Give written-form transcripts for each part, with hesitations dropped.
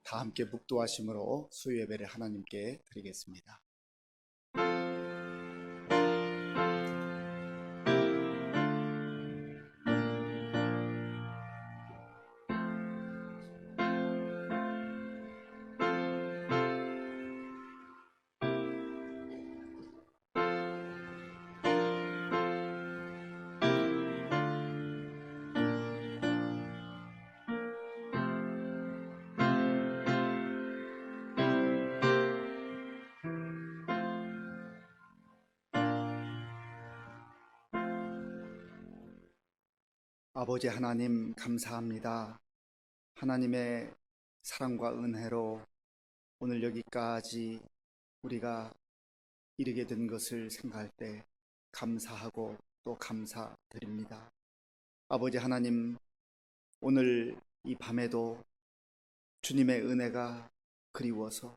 다 함께 묵도하심으로 수요 예배를 하나님께 드리겠습니다. 아버지 하나님, 감사합니다. 하나님의 사랑과 은혜로 오늘 여기까지 우리가 이르게 된 것을 생각할 때 감사하고 또 감사드립니다. 아버지 하나님, 오늘 이 밤에도 주님의 은혜가 그리워서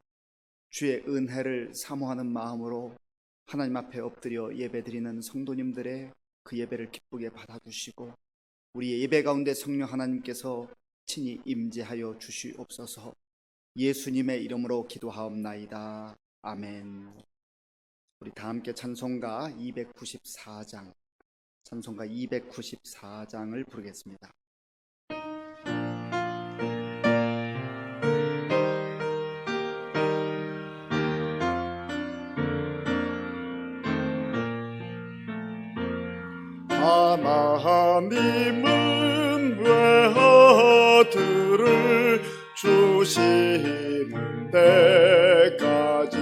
주의 은혜를 사모하는 마음으로 하나님 앞에 엎드려 예배드리는 성도님들의 그 예배를 기쁘게 받아주시고 우리의 예배 가운데 성령 하나님께서 친히 임재하여 주시옵소서. 예수님의 이름으로 기도하옵나이다. 아멘. 우리 다 함께 찬송가 294장을 부르겠습니다. 하나님은 외아들을 주시는 데까지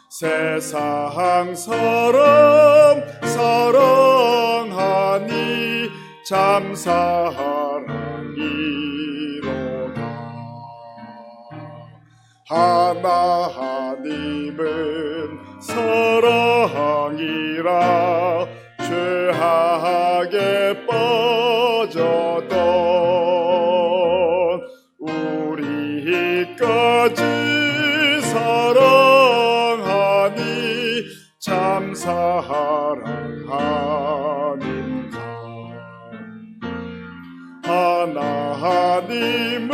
세상 사람 사랑하니 참 사랑이로다. 하나님은 사랑이라 죄악에 빠졌던 우리까지 사랑하니 참 사랑하는가. 하나님을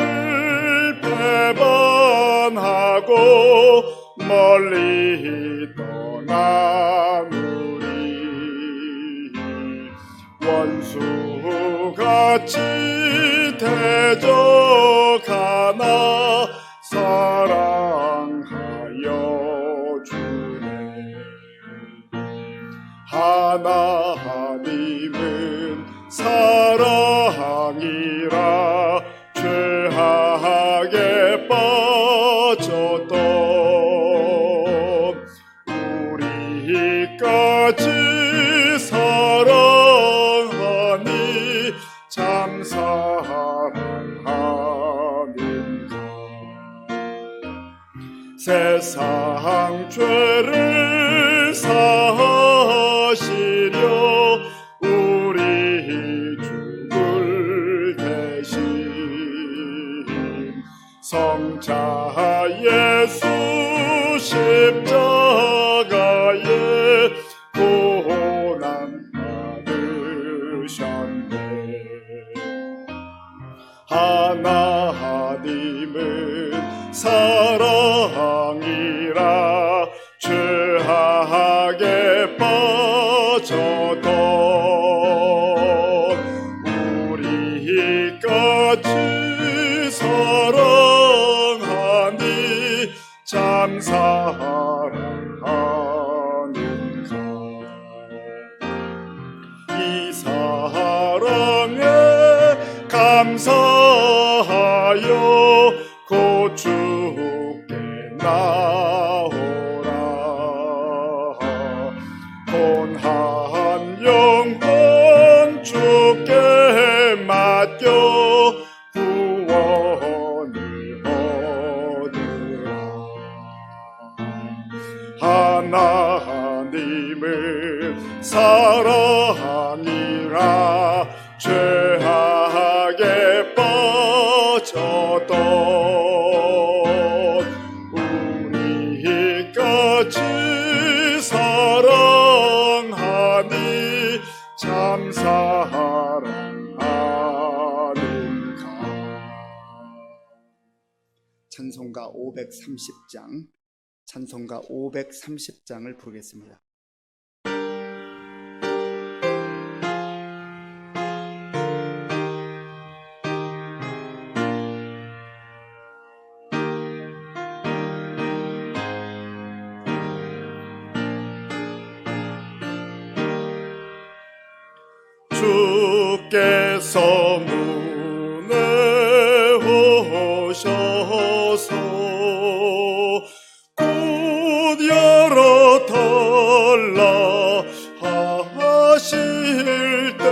배반하고 멀리 떠난 우리 원수같이 대적하나 사랑하여 주네. 하나님은 사랑이라 죄악에 빠졌던 우리까지 사랑하니 참 사랑하는가. 세상 죄를 사하시려 우리 죽을 대신 성자 예수 십자가에 고난 받으셨네. 하나님은 사랑이라 죄악에 빠졌던 우리까지 사랑하니 참 사랑하는가. 이 사랑에 감사하여 곧 주께 나오라. 본한 영혼 주께 맡겨 구원을 얻으라. 하나님은 사랑이라 죄악에 빠졌던 우리까지 사랑하니 참 사랑하는가. 찬송가 530장을 부르겠습니다. 주께서 문에 오셔서 곧 열어달라 하실 때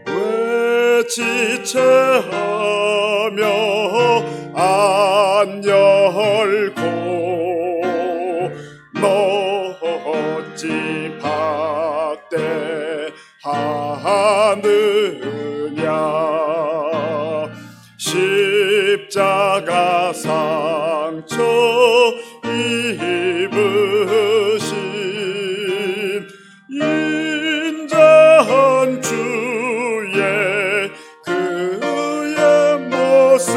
왜 지체하며 안 열고 어찌 박대하느냐. 십자가 상처 입으신 인자한 주의 그의 모습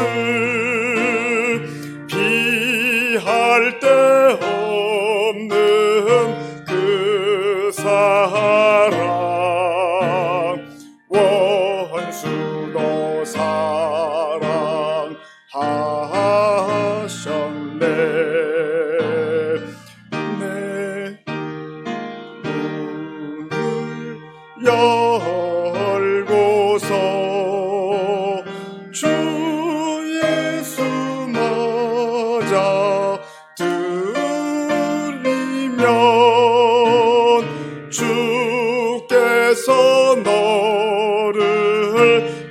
비할 데 없는 그 사랑 원수도 사랑하셨네. 내 문을 열고서 주 예수 맞아 들리면 주께서 너를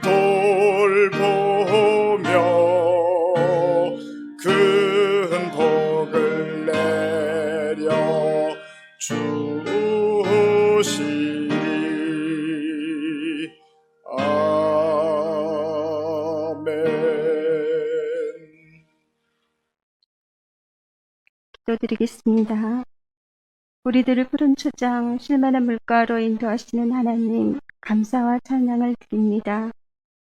돌보며 큰 복을 내려 주시리. 아멘. 기도드리겠습니다. 우리들을 푸른 초장 쉴만한 물가로 인도하시는 하나님, 감사와 찬양을 드립니다.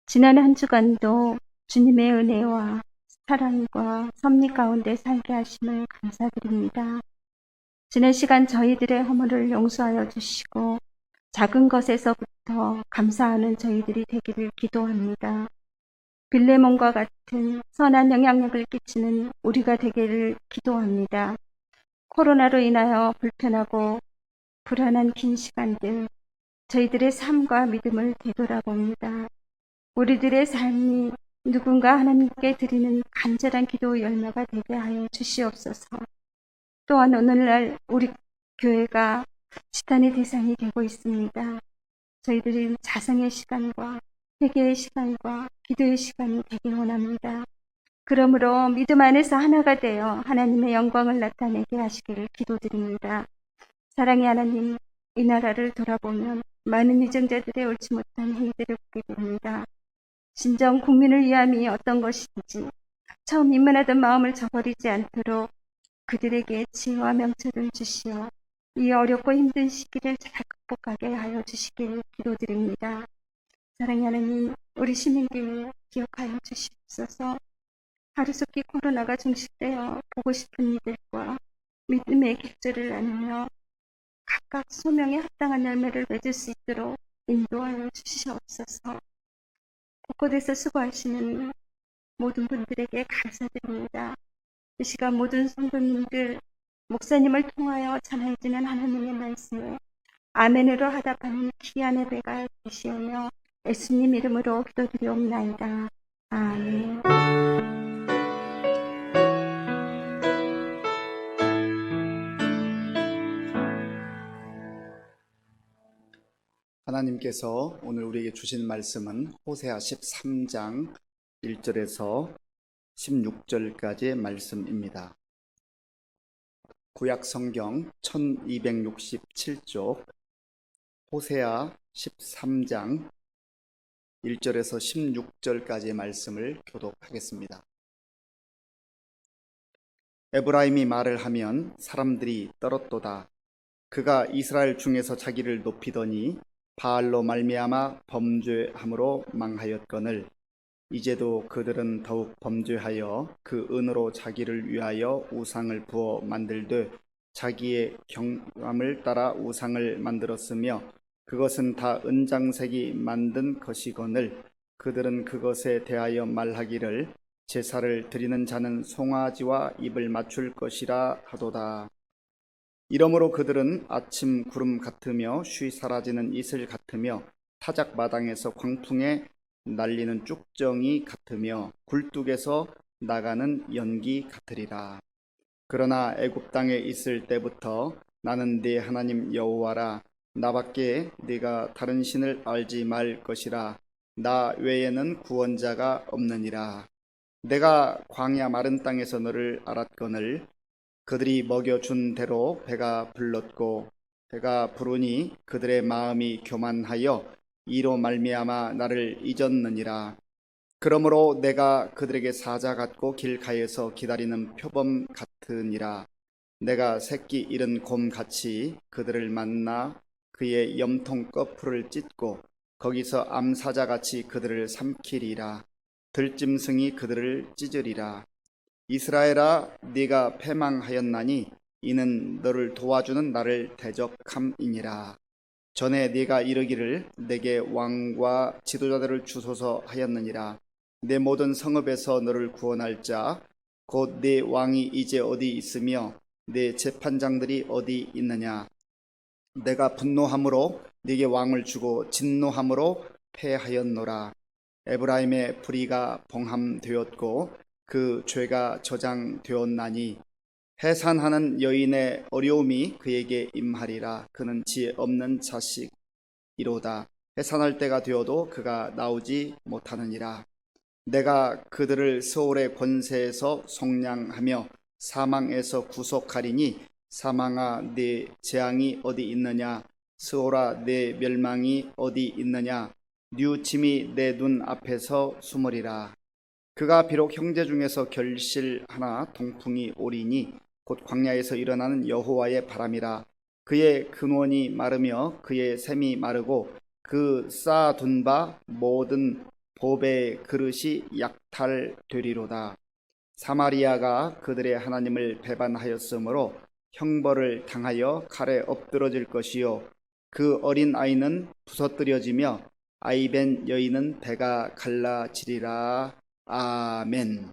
지난 한 주간도 주님의 은혜와 사랑과 섭리 가운데 살게 하심을 감사드립니다. 지난 시간 저희들의 허물을 용서하여 주시고 작은 것에서부터 감사하는 저희들이 되기를 기도합니다. 빌레몬과 같은 선한 영향력을 끼치는 우리가 되기를 기도합니다. 코로나로 인하여 불편하고 불안한 긴 시간들, 저희들의 삶과 믿음을 되돌아봅니다. 우리들의 삶이 누군가 하나님께 드리는 간절한 기도 열매가 되게 하여 주시옵소서. 또한 오늘날 우리 교회가 지탄의 대상이 되고 있습니다. 저희들이 자성의 시간과 회개의 시간과 기도의 시간이 되길 원합니다. 그러므로 믿음 안에서 하나가 되어 하나님의 영광을 나타내게 하시기를 기도드립니다. 사랑의 하나님, 이 나라를 돌아보면 많은 위정자들의 옳지 못한 행위들을 보게 됩니다. 진정 국민을 위함이 어떤 것인지 처음 입문하던 마음을 저버리지 않도록 그들에게 지혜와 명철을 주시어 이 어렵고 힘든 시기를 잘 극복하게 하여 주시기를 기도드립니다. 사랑의 하나님, 우리 시민교회 기억하여 주시옵소서. 하루속히 코로나가 종식되어 보고 싶은 이들과 믿음의 객절을 나누며 각각 소명에 합당한 열매를 맺을 수 있도록 인도하여 주시옵소서. 곳곳에서 수고하시는 모든 분들에게 감사드립니다. 이 시간 모든 성도님들, 목사님을 통하여 전해지는 하나님의 말씀을 아멘으로 하답하는 귀한 예배가 되시오며 예수님 이름으로 기도드리옵나이다. 아멘. 하나님께서 오늘 우리에게 주신 말씀은 호세아 13장 1절에서 16절까지의 말씀입니다. 구약 성경 1267쪽 호세아 13장 1절에서 16절까지의 말씀을 교독하겠습니다. 에브라임이 말을 하면 사람들이 떨었도다. 그가 이스라엘 중에서 자기를 높이더니 바알로 말미암아 범죄함으로 망하였거늘 이제도 그들은 더욱 범죄하여 그 은으로 자기를 위하여 우상을 부어 만들되 자기의 경험을 따라 우상을 만들었으며 그것은 다 은장색이 만든 것이거늘 그들은 그것에 대하여 말하기를 제사를 드리는 자는 송아지와 입을 맞출 것이라 하도다. 이러므로 그들은 아침 구름 같으며 쉬 사라지는 이슬 같으며 타작 마당에서 광풍에 날리는 쭉정이 같으며 굴뚝에서 나가는 연기 같으리라. 그러나 애굽 땅에 있을 때부터 나는 네 하나님 여호와라. 나밖에 네가 다른 신을 알지 말 것이라. 나 외에는 구원자가 없느니라. 내가 광야 마른 땅에서 너를 알았거늘 그들이 먹여준 대로 배가 불렀고 배가 부르니 그들의 마음이 교만하여 이로 말미암아 나를 잊었느니라. 그러므로 내가 그들에게 사자 같고 길가에서 기다리는 표범 같으니라. 내가 새끼 잃은 곰같이 그들을 만나 그의 염통 거풀을 찢고 거기서 암사자같이 그들을 삼키리라. 들짐승이 그들을 찢으리라. 이스라엘아, 네가 패망하였나니 이는 너를 도와주는 나를 대적함이니라. 전에 네가 이르기를 내게 왕과 지도자들을 주소서 하였느니라. 내 모든 성읍에서 너를 구원할 자 곧 네 왕이 이제 어디 있으며 네 재판장들이 어디 있느냐. 내가 분노함으로 네게 왕을 주고 진노함으로 패하였노라. 에브라임의 불의가 봉함되었고 그 죄가 저장되었나니 해산하는 여인의 어려움이 그에게 임하리라. 그는 지혜 없는 자식이로다. 해산할 때가 되어도 그가 나오지 못하느니라. 내가 그들을 스올의 권세에서 속량하며 사망에서 구속하리니 사망아 네 재앙이 어디 있느냐. 스올아 네 멸망이 어디 있느냐. 뉘우침이 내 눈 앞에서 숨으리라. 그가 비록 형제 중에서 결실하나 동풍이 오리니 곧 광야에서 일어나는 여호와의 바람이라. 그의 근원이 마르며 그의 샘이 마르고 그 쌓아둔 바 모든 보배의 그릇이 약탈되리로다. 사마리아가 그들의 하나님을 배반하였으므로 형벌을 당하여 칼에 엎드러질 것이요 그 어린 아이는 부서뜨려지며 아이벤 여인은 배가 갈라지리라. 아멘.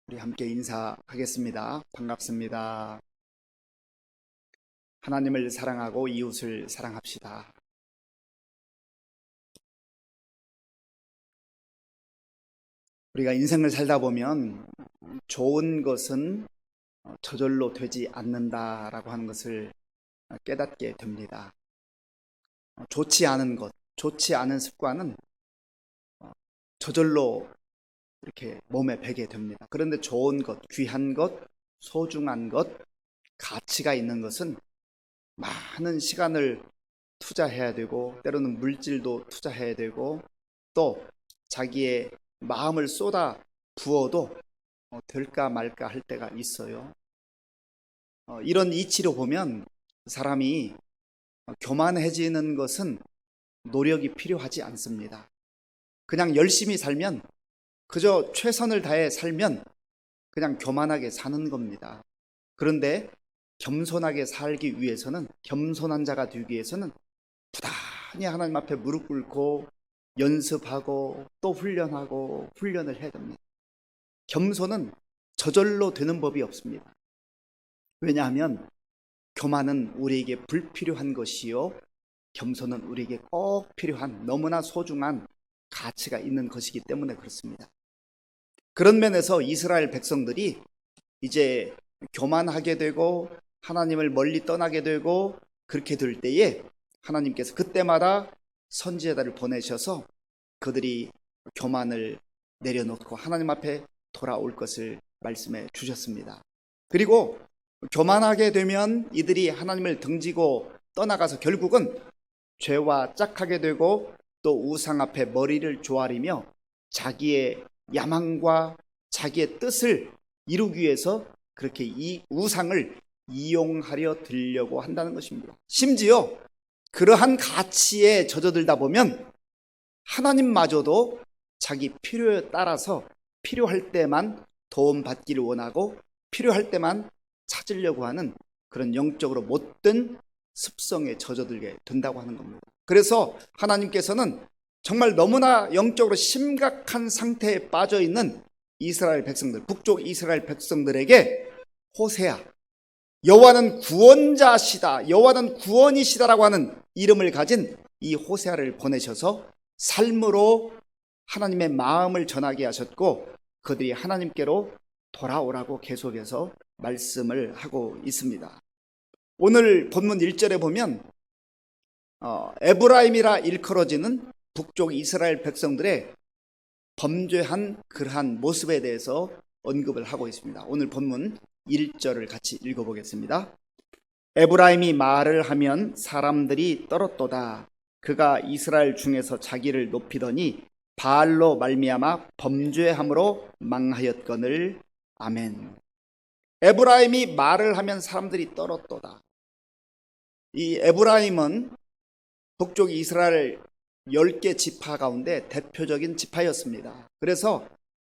우리 함께 인사하겠습니다. 반갑습니다. 하나님을 사랑하고 이웃을 사랑합시다. 우리가 인생을 살다 보면 좋은 것은 저절로 되지 않는다라고 하는 것을 깨닫게 됩니다. 좋지 않은 것, 좋지 않은 습관은 저절로 이렇게 몸에 배게 됩니다. 그런데 좋은 것, 귀한 것, 소중한 것, 가치가 있는 것은 많은 시간을 투자해야 되고 때로는 물질도 투자해야 되고 또 자기의 마음을 쏟아 부어도 될까 말까 할 때가 있어요. 이런 이치로 보면 사람이 교만해지는 것은 노력이 필요하지 않습니다. 그냥 열심히 살면 그저 최선을 다해 살면 그냥 교만하게 사는 겁니다. 그런데 겸손하게 살기 위해서는 겸손한 자가 되기 위해서는 부단히 하나님 앞에 무릎 꿇고 연습하고 또 훈련하고 훈련을 해야 됩니다. 겸손은 저절로 되는 법이 없습니다. 왜냐하면 교만은 우리에게 불필요한 것이요 겸손은 우리에게 꼭 필요한 너무나 소중한 가치가 있는 것이기 때문에 그렇습니다. 그런 면에서 이스라엘 백성들이 이제 교만하게 되고 하나님을 멀리 떠나게 되고 그렇게 될 때에 하나님께서 그때마다 선지자들을 보내셔서 그들이 교만을 내려놓고 하나님 앞에 돌아올 것을 말씀해 주셨습니다. 그리고 교만하게 되면 이들이 하나님을 등지고 떠나가서 결국은 죄와 짝하게 되고 또 우상 앞에 머리를 조아리며 자기의 야망과 자기의 뜻을 이루기 위해서 그렇게 이 우상을 이용하려 들려고 한다는 것입니다. 심지어 그러한 가치에 젖어들다 보면 하나님마저도 자기 필요에 따라서 필요할 때만 도움받기를 원하고 필요할 때만 찾으려고 하는 그런 영적으로 못된 습성에 젖어들게 된다고 하는 겁니다. 그래서 하나님께서는 정말 너무나 영적으로 심각한 상태에 빠져 있는 이스라엘 백성들, 북쪽 이스라엘 백성들에게 호세아, 여호와는 구원자시다, 여호와는 구원이시다라고 하는 이름을 가진 이 호세아를 보내셔서 삶으로 하나님의 마음을 전하게 하셨고 그들이 하나님께로 돌아오라고 계속해서 말씀을 하고 있습니다. 오늘 본문 1절에 보면 에브라임이라 일컬어지는 북쪽 이스라엘 백성들의 범죄한 그러한 모습에 대해서 언급을 하고 있습니다. 오늘 본문 1절을 같이 읽어보겠습니다. 에브라임이 말을 하면 사람들이 떨었도다. 그가 이스라엘 중에서 자기를 높이더니 바알로 말미암아 범죄함으로 망하였거늘. 아멘. 에브라임이 말을 하면 사람들이 떨었도다. 이 에브라임은 북쪽 이스라엘 10개 지파 가운데 대표적인 지파였습니다. 그래서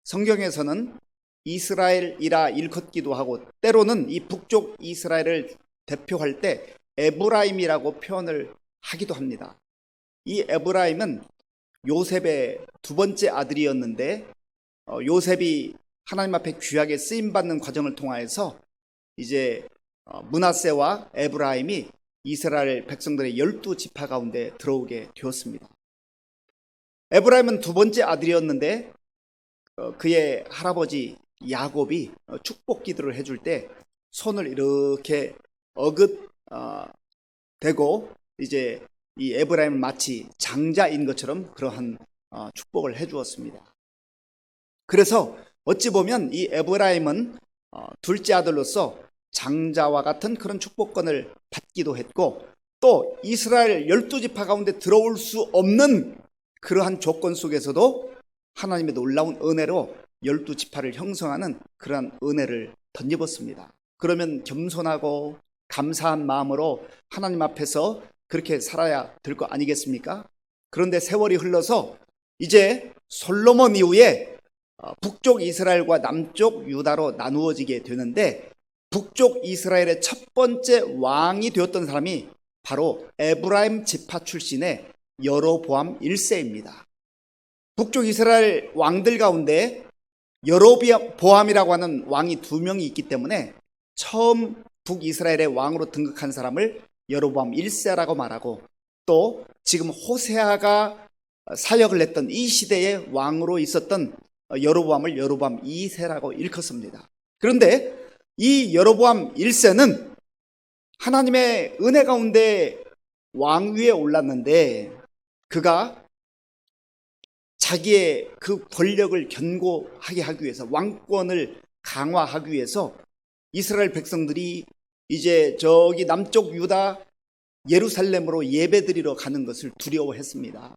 성경에서는 이스라엘이라 일컫기도 하고 때로는 이 북쪽 이스라엘을 대표할 때 에브라임이라고 표현을 하기도 합니다. 이 에브라임은 요셉의 두 번째 아들이었는데 요셉이 하나님 앞에 귀하게 쓰임받는 과정을 통하여서 이제 므낫세와 에브라임이 이스라엘 백성들의 12지파 가운데 들어오게 되었습니다. 에브라임은 두 번째 아들이었는데 그의 할아버지 야곱이 축복 기도를 해줄 때 손을 이렇게 대고 이제 이 에브라임은 마치 장자인 것처럼 그러한 축복을 해주었습니다. 그래서 어찌 보면 이 에브라임은 둘째 아들로서 장자와 같은 그런 축복권을 받기도 했고 또 이스라엘 12지파 가운데 들어올 수 없는 그러한 조건 속에서도 하나님의 놀라운 은혜로 12지파를 형성하는 그러한 은혜를 덧입었습니다. 그러면 겸손하고 감사한 마음으로 하나님 앞에서 그렇게 살아야 될 거 아니겠습니까? 그런데 세월이 흘러서 이제 솔로몬 이후에 북쪽 이스라엘과 남쪽 유다로 나누어지게 되는데 북쪽 이스라엘의 첫 번째 왕이 되었던 사람이 바로 에브라임 지파 출신의 여로보암 1세입니다. 북쪽 이스라엘 왕들 가운데 여로보암이라고 하는 왕이 2명이 있기 때문에 처음 북이스라엘의 왕으로 등극한 사람을 여로보암 1세라고 말하고 또 지금 호세아가 사역을 했던 이 시대의 왕으로 있었던 여로보암을 여로보암 2세라고 일컫습니다. 그런데 이 여로보암 1세는 하나님의 은혜 가운데 왕위에 올랐는데 그가 자기의 그 권력을 견고하게 하기 위해서 왕권을 강화하기 위해서 이스라엘 백성들이 이제 저기 남쪽 유다 예루살렘으로 예배드리러 가는 것을 두려워했습니다.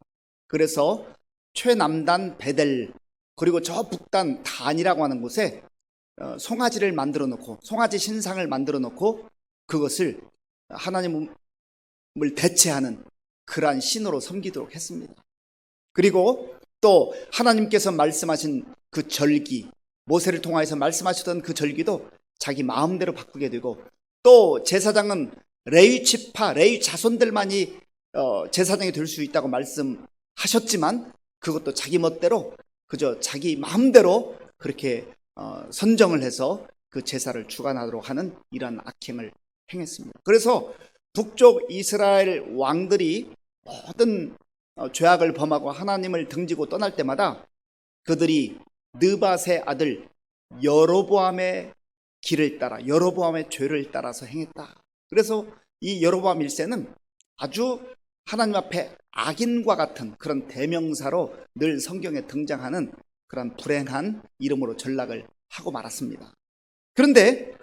그래서 최남단 베델 그리고 저 북단 단이라고 하는 곳에 송아지를 만들어 놓고 송아지 신상을 만들어 놓고 그것을 하나님을 대체하는 그러한 신으로 섬기도록 했습니다. 그리고 또 하나님께서 말씀하신 그 절기 모세를 통하여서 말씀하셨던 그 절기도 자기 마음대로 바꾸게 되고 또 제사장은 레위 지파 레위 자손들만이 제사장이 될 수 있다고 말씀하셨지만 그것도 자기 멋대로 그저 자기 마음대로 그렇게 선정을 해서 그 제사를 주관하도록 하는 이러한 악행을 행했습니다. 그래서 북쪽 이스라엘 왕들이 모든 죄악을 범하고 하나님을 등지고 떠날 때마다 그들이 느밧의 아들 여로보암의 길을 따라 여로보암의 죄를 따라서 행했다. 그래서 이 여로보암 1세는 아주 하나님 앞에 악인과 같은 그런 대명사로 늘 성경에 등장하는 그런 불행한 이름으로 전락을 하고 말았습니다. 그런데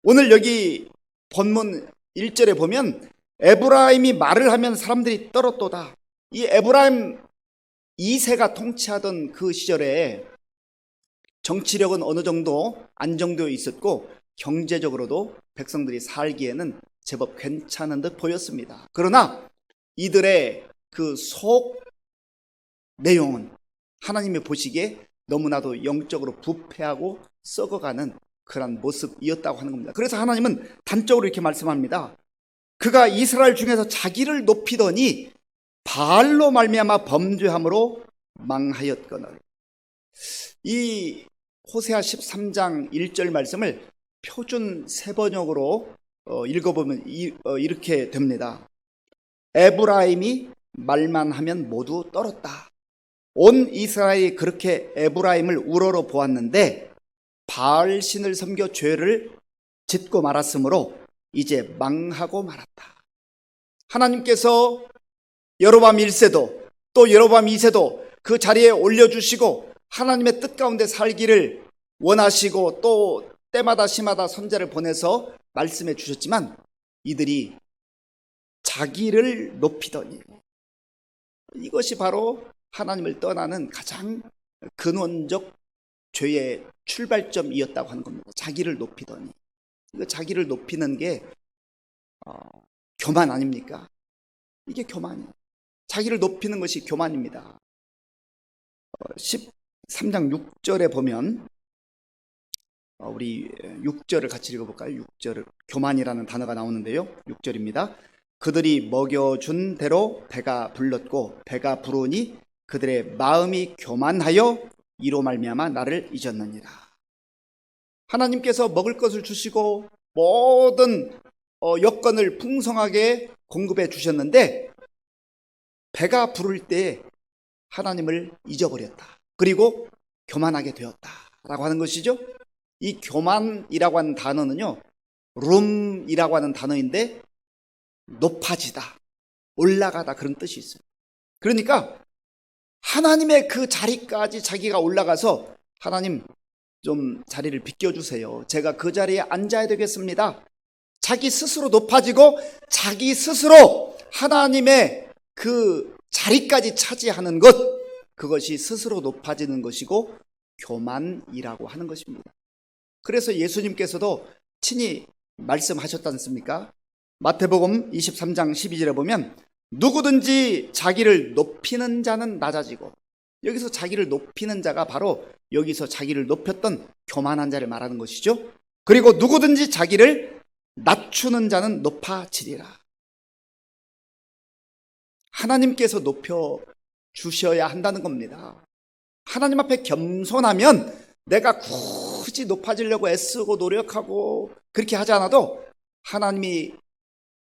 오늘 여기 본문 1절에 보면 에브라임이 말을 하면 사람들이 떨었도다. 이 에브라임 2세가 통치하던 그 시절에 정치력은 어느 정도 안정되어 있었고 경제적으로도 백성들이 살기에는 제법 괜찮은 듯 보였습니다. 그러나 이들의 그 속 내용은 하나님이 보시기에 너무나도 영적으로 부패하고 썩어가는 그런 모습이었다고 하는 겁니다. 그래서 하나님은 단적으로 이렇게 말씀합니다. 그가 이스라엘 중에서 자기를 높이더니 바알로 말미암아 범죄함으로 망하였거늘. 이 호세아 13장 1절 말씀을 표준 세번역으로 읽어보면 이렇게 됩니다. 에브라임이 말만 하면 모두 떨었다. 온 이스라엘이 그렇게 에브라임을 우러러 보았는데 바알 신을 섬겨 죄를 짓고 말았으므로 이제 망하고 말았다. 하나님께서 여로보암 1세도 또 여로보암 2세도 그 자리에 올려주시고 하나님의 뜻 가운데 살기를 원하시고 또 때마다 시마다 선지자를 보내서 말씀해 주셨지만 이들이 자기를 높이더니, 이것이 바로 하나님을 떠나는 가장 근원적 죄의 출발점이었다고 하는 겁니다. 자기를 높이더니. 이거 자기를 높이는 게 교만 아닙니까? 이게 교만이에요. 자기를 높이는 것이 교만입니다. 13장 6절에 보면 우리 6절을 같이 읽어볼까요? 6절 교만이라는 단어가 나오는데요. 6절입니다. 그들이 먹여준 대로 배가 불렀고 배가 부르니 그들의 마음이 교만하여 이로 말미암아 나를 잊었느니라. 하나님께서 먹을 것을 주시고 모든 여건을 풍성하게 공급해 주셨는데 배가 부를 때 하나님을 잊어버렸다. 그리고 교만하게 되었다라고 하는 것이죠. 이 교만이라고 하는 단어는요, 룸이라고 하는 단어인데 높아지다, 올라가다 그런 뜻이 있어요. 그러니까 하나님의 그 자리까지 자기가 올라가서 하나님 좀 자리를 비켜주세요. 제가 그 자리에 앉아야 되겠습니다. 자기 스스로 높아지고 자기 스스로 하나님의 그 자리까지 차지하는 것, 그것이 스스로 높아지는 것이고 교만이라고 하는 것입니다. 그래서 예수님께서도 친히 말씀하셨지 않습니까? 마태복음 23장 12절에 보면 누구든지 자기를 높이는 자는 낮아지고, 여기서 자기를 높이는 자가 바로 여기서 자기를 높였던 교만한 자를 말하는 것이죠. 그리고 누구든지 자기를 낮추는 자는 높아지리라. 하나님께서 높여주셔야 한다는 겁니다. 하나님 앞에 겸손하면 내가 굳이 높아지려고 애쓰고 노력하고 그렇게 하지 않아도 하나님이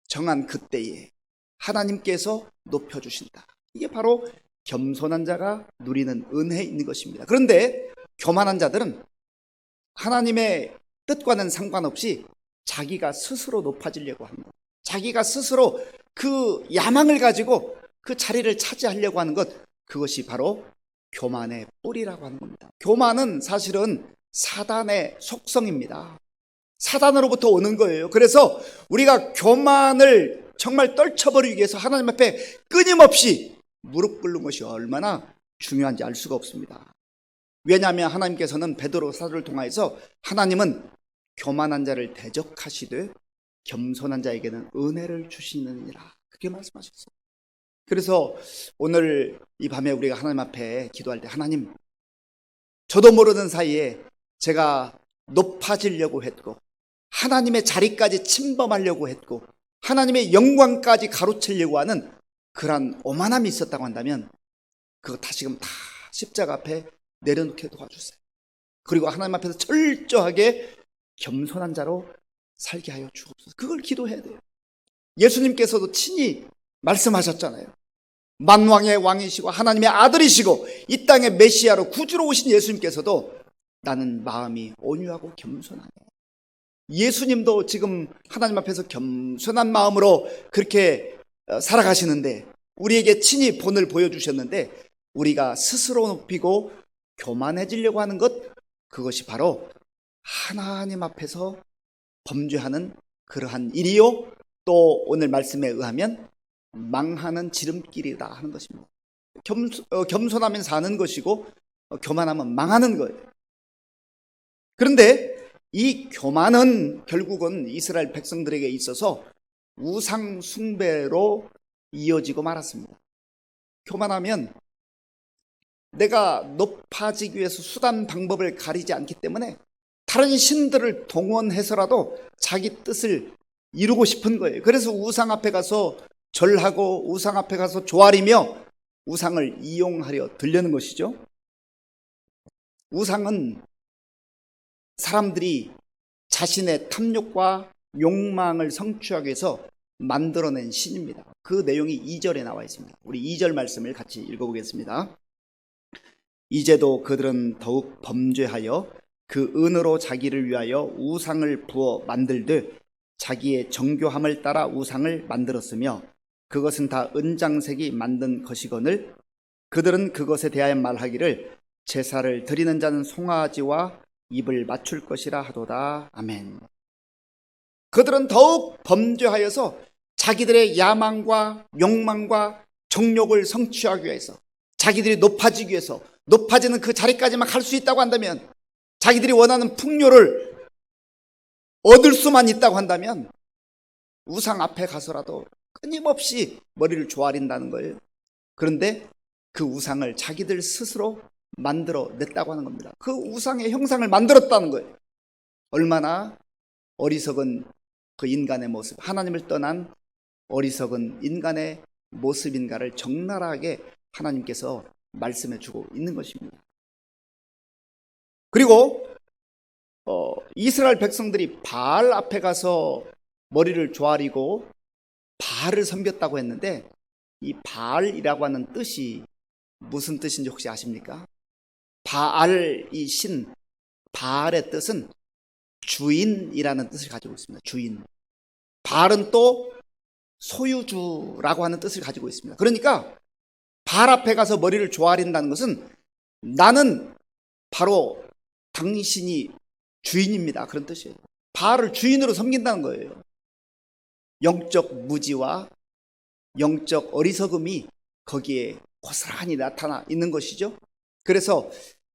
정한 그때에 하나님께서 높여주신다. 이게 바로 겸손한 자가 누리는 은혜인 것입니다. 그런데 교만한 자들은 하나님의 뜻과는 상관없이 자기가 스스로 높아지려고 하는 것, 자기가 스스로 그 야망을 가지고 그 자리를 차지하려고 하는 것, 그것이 바로 교만의 뿌리라고 하는 겁니다. 교만은 사실은 사단의 속성입니다. 사단으로부터 오는 거예요. 그래서 우리가 교만을 정말 떨쳐버리기 위해서 하나님 앞에 끊임없이 무릎 꿇는 것이 얼마나 중요한지 알 수가 없습니다. 왜냐하면 하나님께서는 베드로 사도를 통하여서 하나님은 교만한 자를 대적하시되 겸손한 자에게는 은혜를 주시느니라, 그렇게 말씀하셨어요. 그래서 오늘 이 밤에 우리가 하나님 앞에 기도할 때, 하나님, 저도 모르는 사이에 제가 높아지려고 했고 하나님의 자리까지 침범하려고 했고 하나님의 영광까지 가로채려고 하는 그러한 오만함이 있었다고 한다면 그거 다시금 다 십자가 앞에 내려놓게 도와주세요. 그리고 하나님 앞에서 철저하게 겸손한 자로 살게 하여 주옵소서. 그걸 기도해야 돼요. 예수님께서도 친히 말씀하셨잖아요. 만왕의 왕이시고 하나님의 아들이시고 이 땅의 메시아로 구주로 오신 예수님께서도 나는 마음이 온유하고 겸손하네. 예수님도 지금 하나님 앞에서 겸손한 마음으로 그렇게 살아가시는데 우리에게 친히 본을 보여주셨는데 우리가 스스로 높이고 교만해지려고 하는 것, 그것이 바로 하나님 앞에서 범죄하는 그러한 일이요, 또 오늘 말씀에 의하면 망하는 지름길이다 하는 것입니다. 겸손하면 사는 것이고 교만하면 망하는 거예요. 그런데 이 교만은 결국은 이스라엘 백성들에게 있어서 우상 숭배로 이어지고 말았습니다. 교만하면 내가 높아지기 위해서 수단 방법을 가리지 않기 때문에 다른 신들을 동원해서라도 자기 뜻을 이루고 싶은 거예요. 그래서 우상 앞에 가서 절하고 우상 앞에 가서 조아리며 우상을 이용하려 들려는 것이죠. 우상은 사람들이 자신의 탐욕과 욕망을 성취하기 위해서 만들어낸 신입니다. 그 내용이 2절에 나와 있습니다. 우리 2절 말씀을 같이 읽어보겠습니다. 이제도 그들은 더욱 범죄하여 그 은으로 자기를 위하여 우상을 부어 만들듯 자기의 정교함을 따라 우상을 만들었으며 그것은 다 은장색이 만든 것이거늘 그들은 그것에 대하여 말하기를 제사를 드리는 자는 송아지와 입을 맞출 것이라 하도다. 아멘. 그들은 더욱 범죄하여서 자기들의 야망과 욕망과 정욕을 성취하기 위해서 자기들이 높아지기 위해서 높아지는 그 자리까지만 갈 수 있다고 한다면 자기들이 원하는 풍요를 얻을 수만 있다고 한다면 우상 앞에 가서라도 끊임없이 머리를 조아린다는 거예요. 그런데 그 우상을 자기들 스스로 만들어 냈다고 하는 겁니다. 그 우상의 형상을 만들었다는 거예요. 얼마나 어리석은 그 인간의 모습, 하나님을 떠난 어리석은 인간의 모습인가를 적나라하게 하나님께서 말씀해 주고 있는 것입니다. 그리고 이스라엘 백성들이 바알 앞에 가서 머리를 조아리고 바알을 섬겼다고 했는데 이 바알이라고 하는 뜻이 무슨 뜻인지 혹시 아십니까? 바알, 이 신, 바알의 뜻은 주인이라는 뜻을 가지고 있습니다. 주인. 바알은 또 소유주라고 하는 뜻을 가지고 있습니다. 그러니까 바알 앞에 가서 머리를 조아린다는 것은 나는 바로 당신이 주인입니다. 그런 뜻이에요. 바알을 주인으로 섬긴다는 거예요. 영적 무지와 영적 어리석음이 거기에 고스란히 나타나 있는 것이죠. 그래서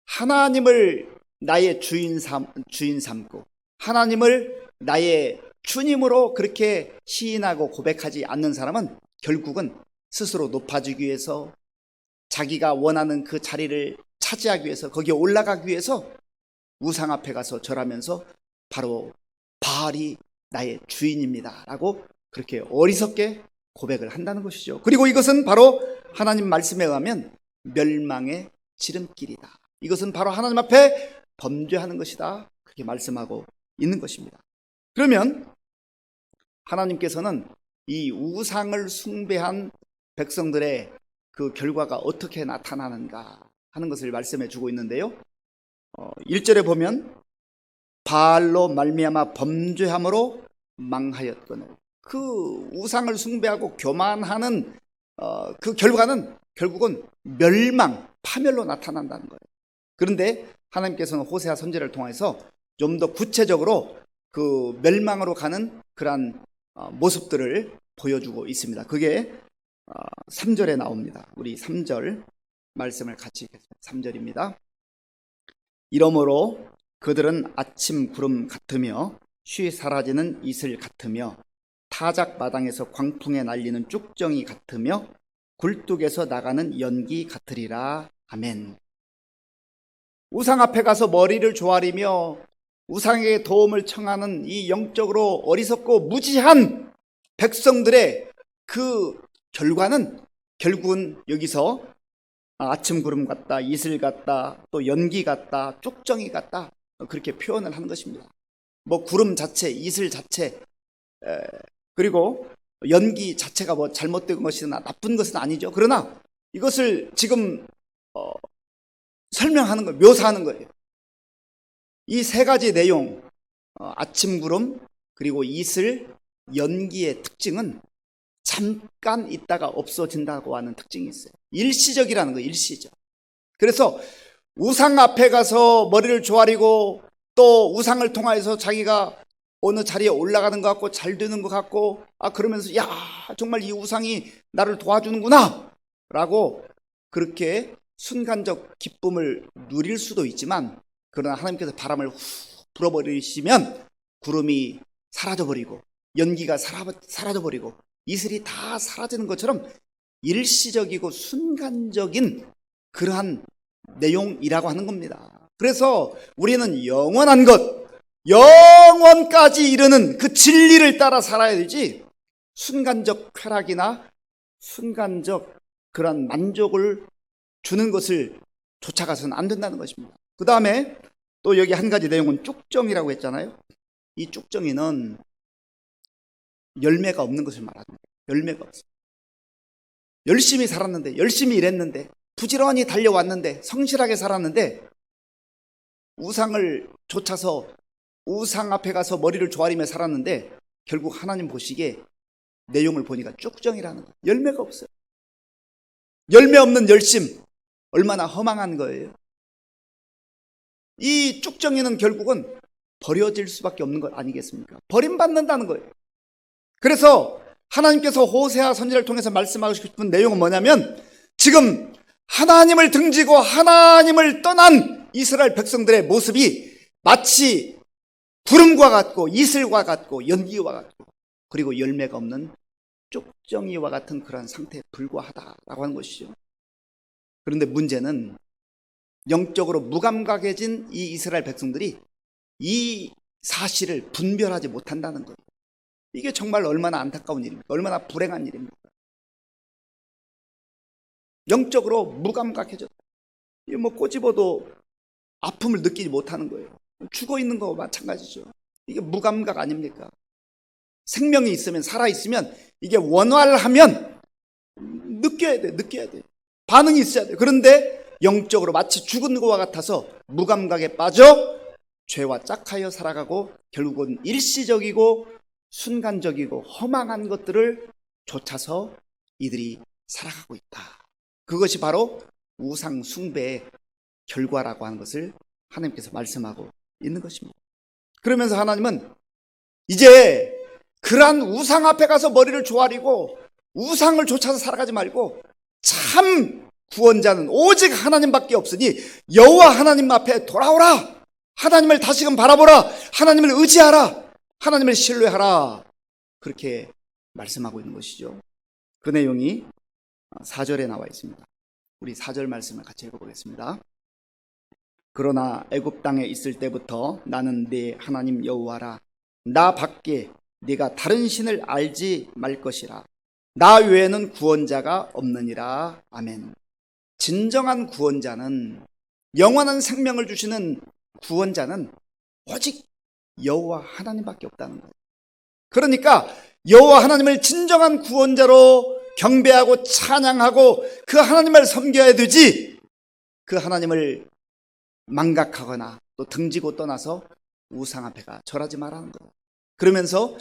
하나님을 나의 주인 삼고 하나님을 나의 주님으로 그렇게 시인하고 고백하지 않는 사람은 결국은 스스로 높아지기 위해서 자기가 원하는 그 자리를 차지하기 위해서 거기에 올라가기 위해서 우상 앞에 가서 절하면서 바로 바알이 나의 주인입니다 라고 그렇게 어리석게 고백을 한다는 것이죠. 그리고 이것은 바로 하나님 말씀에 의하면 멸망의 지름길이다. 이것은 바로 하나님 앞에 범죄하는 것이다. 그렇게 말씀하고 있는 것입니다. 그러면 하나님께서는 이 우상을 숭배한 백성들의 그 결과가 어떻게 나타나는가 하는 것을 말씀해 주고 있는데요. 1절에 보면 바알로 말미암아 범죄함으로 망하였거늘. 그 우상을 숭배하고 교만하는 그 결과는 결국은 멸망, 파멸로 나타난다는 거예요. 그런데 하나님께서는 호세아 선지자를 통해서 좀 더 구체적으로 그 멸망으로 가는 그러한 모습들을 보여주고 있습니다. 그게 3절에 나옵니다. 우리 3절 말씀을 같이 읽겠습니다. 3절입니다. 이러므로 그들은 아침 구름 같으며 쉬 사라지는 이슬 같으며 타작 마당에서 광풍에 날리는 쭉정이 같으며 굴뚝에서 나가는 연기 같으리라. 아멘. 우상 앞에 가서 머리를 조아리며 우상에게 도움을 청하는 이 영적으로 어리석고 무지한 백성들의 그 결과는 결국은 여기서 아침 구름 같다, 이슬 같다, 또 연기 같다, 쭉정이 같다 그렇게 표현을 하는 것입니다. 뭐 구름 자체, 이슬 자체 그리고 연기 자체가 뭐 잘못된 것이나 나쁜 것은 아니죠. 그러나 이것을 지금 설명하는 거예요. 묘사하는 거예요. 이 세 가지 내용, 아침 구름, 그리고 이슬, 연기의 특징은 잠깐 있다가 없어진다고 하는 특징이 있어요. 일시적이라는 거예요. 일시적. 그래서 우상 앞에 가서 머리를 조아리고 또 우상을 통하여서 자기가 어느 자리에 올라가는 것 같고 잘 되는 것 같고 그러면서 야 정말 이 우상이 나를 도와주는구나 라고 그렇게 순간적 기쁨을 누릴 수도 있지만 그러나 하나님께서 바람을 후 불어버리시면 구름이 사라져버리고 연기가 사라져버리고 이슬이 다 사라지는 것처럼 일시적이고 순간적인 그러한 내용이라고 하는 겁니다. 그래서 우리는 영원한 것, 영원까지 이르는 그 진리를 따라 살아야 되지, 순간적 쾌락이나 순간적 그런 만족을 주는 것을 쫓아가서는 안 된다는 것입니다. 그 다음에 또 여기 한 가지 내용은 쭉정이라고 했잖아요. 이 쭉정이는 열매가 없는 것을 말합니다. 열매가 없어요. 열심히 살았는데, 열심히 일했는데, 부지런히 달려왔는데, 성실하게 살았는데, 우상을 쫓아서 우상 앞에 가서 머리를 조아리며 살았는데, 결국 하나님 보시기에 내용을 보니까 쭉정이라는 거예요. 열매가 없어요. 열매 없는 열심, 얼마나 허망한 거예요. 이 쭉정이는 결국은 버려질 수밖에 없는 것 아니겠습니까? 버림받는다는 거예요. 그래서 하나님께서 호세아 선지자를 통해서 말씀하고 싶은 내용은 뭐냐면, 지금 하나님을 등지고 하나님을 떠난 이스라엘 백성들의 모습이 마치 구름과 같고 이슬과 같고 연기와 같고, 그리고 열매가 없는 쪽정이와 같은 그런 상태에 불과하다라고 하는 것이죠. 그런데 문제는 영적으로 무감각해진 이 이스라엘 백성들이 이 사실을 분별하지 못한다는 거예요. 이게 정말 얼마나 안타까운 일입니까? 얼마나 불행한 일입니까? 영적으로 무감각해졌다. 이게 뭐 꼬집어도 아픔을 느끼지 못하는 거예요. 죽어 있는 거와 마찬가지죠. 이게 무감각 아닙니까? 생명이 있으면, 살아있으면, 이게 원활하면 느껴야 돼, 느껴야 돼. 반응이 있어야 돼. 그런데 영적으로 마치 죽은 것과 같아서 무감각에 빠져 죄와 짝하여 살아가고, 결국은 일시적이고 순간적이고 허망한 것들을 쫓아서 이들이 살아가고 있다. 그것이 바로 우상 숭배의 결과라고 하는 것을 하나님께서 말씀하고 있는 것입니다. 그러면서 하나님은 이제 그러한 우상 앞에 가서 머리를 조아리고 우상을 쫓아서 살아가지 말고, 참 구원자는 오직 하나님밖에 없으니 여호와 하나님 앞에 돌아오라. 하나님을 다시금 바라보라. 하나님을 의지하라. 하나님을 신뢰하라. 그렇게 말씀하고 있는 것이죠. 그 내용이 4절에 나와 있습니다. 우리 4절 말씀을 같이 읽어보겠습니다. 그러나 애굽 땅에 있을 때부터 나는 네 하나님 여호와라. 나 밖에 네가 다른 신을 알지 말 것이라. 나 외에는 구원자가 없느니라. 아멘. 진정한 구원자는, 영원한 생명을 주시는 구원자는 오직 여호와 하나님밖에 없다는 거예요. 그러니까 여호와 하나님을 진정한 구원자로 경배하고 찬양하고 그 하나님을 섬겨야 되지, 그 하나님을 망각하거나 또 등지고 떠나서 우상 앞에 가 절하지 말라는 거예요. 그러면서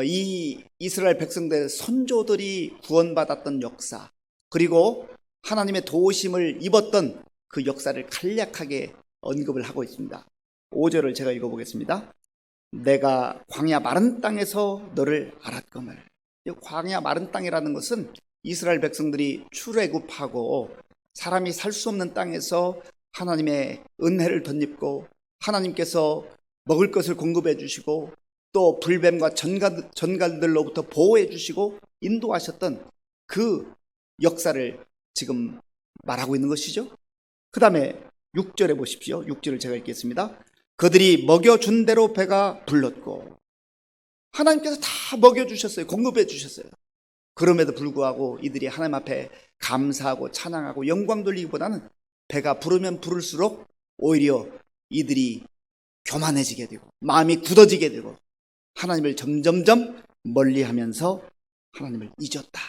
이 이스라엘 백성들 선조들이 구원받았던 역사, 그리고 하나님의 도우심을 입었던 그 역사를 간략하게 언급을 하고 있습니다. 5절을 제가 읽어보겠습니다. 내가 광야 마른 땅에서 너를 알았거늘. 광야 마른 땅이라는 것은 이스라엘 백성들이 출애굽하고 사람이 살 수 없는 땅에서 하나님의 은혜를 덧입고 하나님께서 먹을 것을 공급해 주시고 또 불뱀과 전갈들로부터 보호해 주시고 인도하셨던 그 역사를 지금 말하고 있는 것이죠. 그 다음에 6절에 보십시오. 6절을 제가 읽겠습니다. 그들이 먹여준 대로 배가 불렀고, 하나님께서 다 먹여주셨어요. 공급해 주셨어요. 그럼에도 불구하고 이들이 하나님 앞에 감사하고 찬양하고 영광 돌리기보다는 배가 부르면 부를수록 오히려 이들이 교만해지게 되고 마음이 굳어지게 되고 하나님을 점점점 멀리하면서 하나님을 잊었다.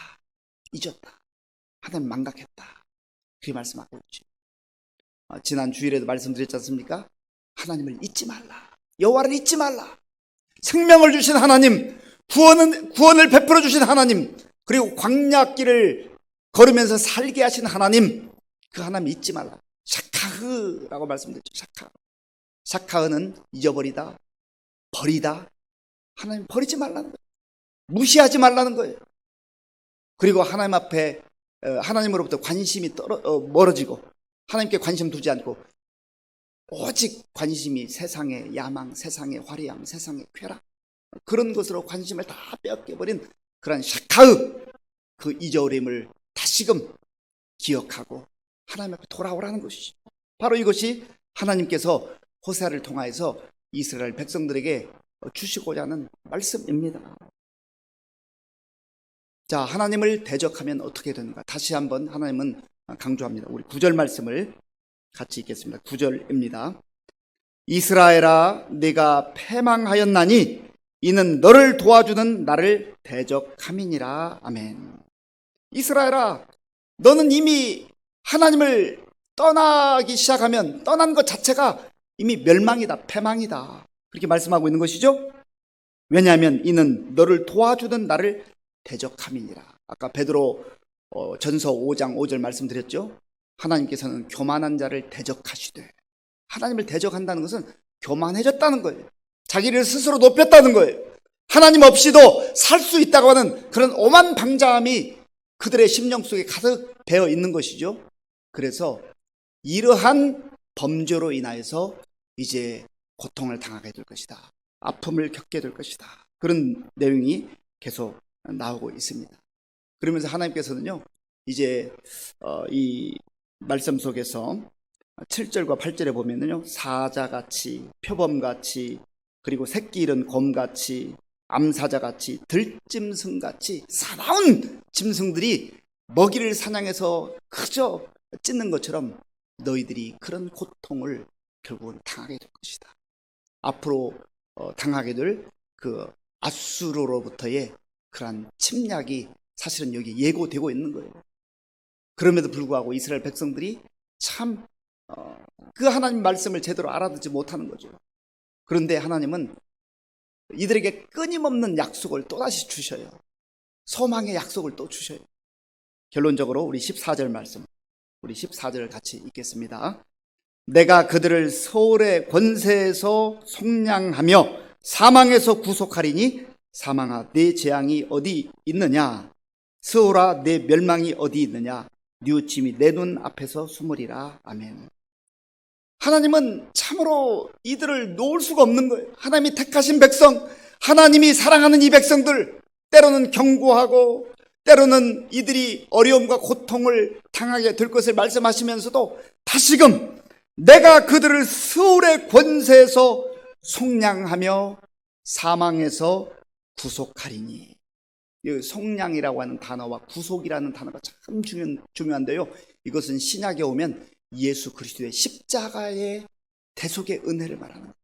하나님 망각했다. 그렇게 말씀하고 있죠. 지난 주일에도 말씀드렸지 않습니까? 하나님을 잊지 말라. 여호와를 잊지 말라. 생명을 주신 하나님, 구원을 베풀어 주신 하나님, 그리고 광야길을 걸으면서 살게 하신 하나님, 그 하나님 잊지 말라. 샤카흐라고 말씀드렸죠. 샤카흐는 잊어버리다, 버리다. 하나님 버리지 말라는 거예요. 무시하지 말라는 거예요. 그리고 하나님 앞에 하나님으로부터 관심이 멀어지고 하나님께 관심 두지 않고 오직 관심이 세상의 야망, 세상의 화려함, 세상의 쾌락, 그런 것으로 관심을 다 빼앗겨버린 그런 샤카흐, 그 잊어버림을 다시금 기억하고 하나님 앞에 돌아오라는 것이죠. 바로 이것이 하나님께서 호세아를 통하여서 이스라엘 백성들에게 주시고자 하는 말씀입니다. 자, 하나님을 대적하면 어떻게 되는가? 다시 한번 하나님은 강조합니다. 우리 9절 말씀을 같이 읽겠습니다. 9절입니다. 이스라엘아, 네가 패망하였나니 이는 너를 도와주는 나를 대적함이니라. 아멘. 이스라엘아, 너는 이미 하나님을 떠나기 시작하면 떠난 것 자체가 이미 멸망이다, 패망이다, 그렇게 말씀하고 있는 것이죠. 왜냐하면 이는 너를 도와주는 나를 대적함이니라. 아까 베드로 전서 5장 5절 말씀드렸죠. 하나님께서는 교만한 자를 대적하시되, 하나님을 대적한다는 것은 교만해졌다는 거예요. 자기를 스스로 높였다는 거예요. 하나님 없이도 살 수 있다고 하는 그런 오만방자함이 그들의 심령 속에 가득 배어 있는 것이죠. 그래서 이러한 범죄로 인하여서 이제 고통을 당하게 될 것이다, 아픔을 겪게 될 것이다, 그런 내용이 계속 나오고 있습니다. 그러면서 하나님께서는요, 이제 이 말씀 속에서 7절과 8절에 보면은요, 사자같이, 표범같이, 그리고 새끼 잃은 곰같이, 암사자같이, 들짐승같이 사나운 짐승들이 먹이를 사냥해서 그저 찢는 것처럼 너희들이 그런 고통을 결국은 당하게 될 것이다. 앞으로 당하게 될 그 아수르로부터의 그러한 침략이 사실은 여기 예고되고 있는 거예요. 그럼에도 불구하고 이스라엘 백성들이 참 그 하나님 말씀을 제대로 알아듣지 못하는 거죠. 그런데 하나님은 이들에게 끊임없는 약속을 또다시 주셔요. 소망의 약속을 또 주셔요. 결론적으로 우리 14절 말씀, 우리 14절을 같이 읽겠습니다. 내가 그들을 서울의 권세에서 속량하며 사망에서 구속하리니 사망아, 내 재앙이 어디 있느냐? 스오라, 내 멸망이 어디 있느냐? 뉘우침이 내 눈 앞에서 숨으리라. 아멘. 하나님은 참으로 이들을 놓을 수가 없는 거예요. 하나님이 택하신 백성, 하나님이 사랑하는 이 백성들, 때로는 경고하고 때로는 이들이 어려움과 고통을 당하게 될 것을 말씀하시면서도 다시금 내가 그들을 스올의 권세에서 속량하며 사망에서 구속하리니. 이 속량이라고 하는 단어와 구속이라는 단어가 참 중요한데요, 이것은 신약에 오면 예수 그리스도의 십자가의 대속의 은혜를 말하는 거예요.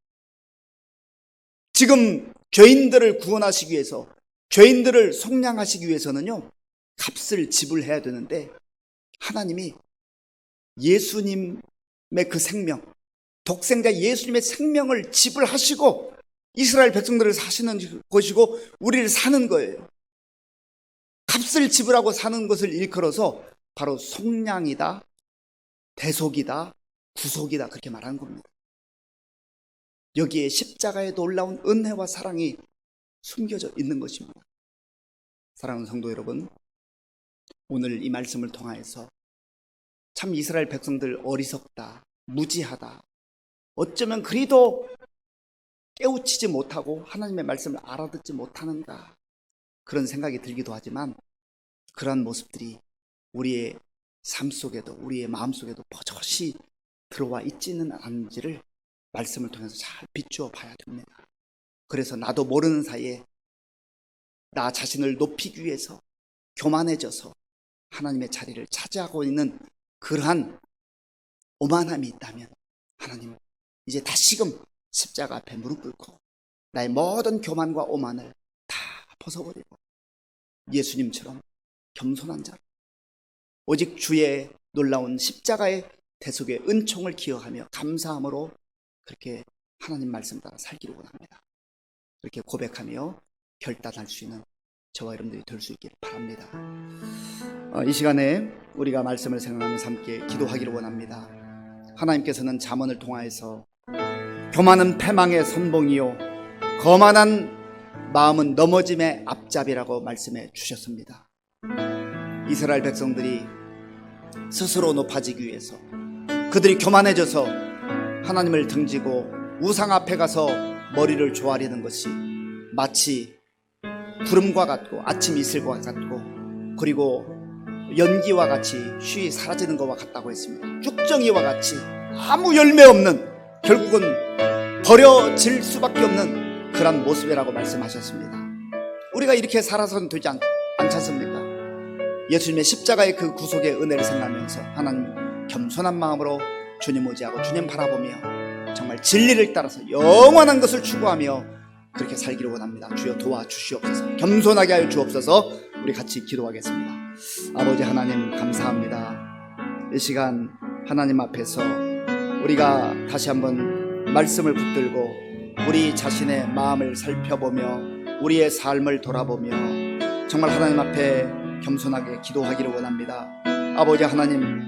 지금 죄인들을 구원하시기 위해서, 죄인들을 속량하시기 위해서는요, 값을 지불해야 되는데 하나님이 예수님의 그 생명, 독생자 예수님의 생명을 지불하시고 이스라엘 백성들을 사시는 것이고 우리를 사는 거예요. 값을 지불하고 사는 것을 일컬어서 바로 속량이다, 대속이다, 구속이다, 그렇게 말하는 겁니다. 여기에 십자가의 놀라운 은혜와 사랑이 숨겨져 있는 것입니다. 사랑하는 성도 여러분, 오늘 이 말씀을 통하여서 참 이스라엘 백성들 어리석다, 무지하다, 어쩌면 그리도 깨우치지 못하고 하나님의 말씀을 알아듣지 못하는가, 그런 생각이 들기도 하지만 그러한 모습들이 우리의 삶 속에도, 우리의 마음 속에도 버젓이 들어와 있지는 않은지를 말씀을 통해서 잘 비추어 봐야 됩니다. 그래서 나도 모르는 사이에 나 자신을 높이기 위해서 교만해져서 하나님의 자리를 차지하고 있는 그러한 오만함이 있다면 하나님, 이제 다시금 십자가 앞에 무릎 꿇고 나의 모든 교만과 오만을 다 벗어버리고 예수님처럼 겸손한 자로 오직 주의 놀라운 십자가의 대속의 은총을 기억하며 감사함으로 그렇게 하나님 말씀 따라 살기를 원합니다. 그렇게 고백하며 결단할 수 있는 저와 여러분들이 될 수 있기를 바랍니다. 이 시간에 우리가 말씀을 생각하면서 함께 기도하기를 원합니다. 하나님께서는 잠언을 통하여서 교만은 패망의 선봉이요 거만한 마음은 넘어짐의 앞잡이라고 말씀해 주셨습니다. 이스라엘 백성들이 스스로 높아지기 위해서, 그들이 교만해져서 하나님을 등지고 우상 앞에 가서 머리를 조아리는 것이 마치 구름과 같고 아침 이슬과 같고, 그리고 연기와 같이 쉬이 사라지는 것과 같다고 했습니다. 쭉정이와 같이 아무 열매 없는, 결국은 버려질 수밖에 없는 그런 모습이라고 말씀하셨습니다. 우리가 이렇게 살아서는 되지 않지 않습니까? 예수님의 십자가의 그 구속의 은혜를 생각하면서 하나님 겸손한 마음으로 주님 의지하고 주님 바라보며 정말 진리를 따라서 영원한 것을 추구하며 그렇게 살기를 원합니다. 주여 도와주시옵소서. 겸손하게 하여 주옵소서. 우리 같이 기도하겠습니다. 아버지 하나님 감사합니다. 이 시간 하나님 앞에서 우리가 다시 한번 말씀을 붙들고 우리 자신의 마음을 살펴보며 우리의 삶을 돌아보며 정말 하나님 앞에 겸손하게 기도하기를 원합니다. 아버지 하나님,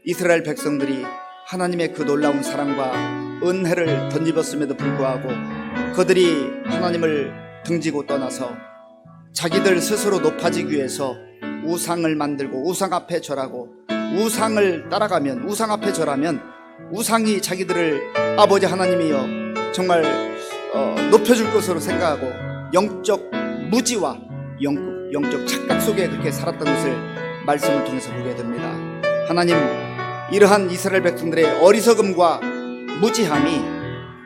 이스라엘 백성들이 하나님의 그 놀라운 사랑과 은혜를 덧입었음에도 불구하고 그들이 하나님을 등지고 떠나서 자기들 스스로 높아지기 위해서 우상을 만들고 우상 앞에 절하고 우상을 따라가면, 우상 앞에 절하면 우상이 자기들을 아버지 하나님이여 정말 높여줄 것으로 생각하고 영적 무지와 영적 착각 속에 그렇게 살았던 것을 말씀을 통해서 보게 됩니다. 하나님, 이러한 이스라엘 백성들의 어리석음과 무지함이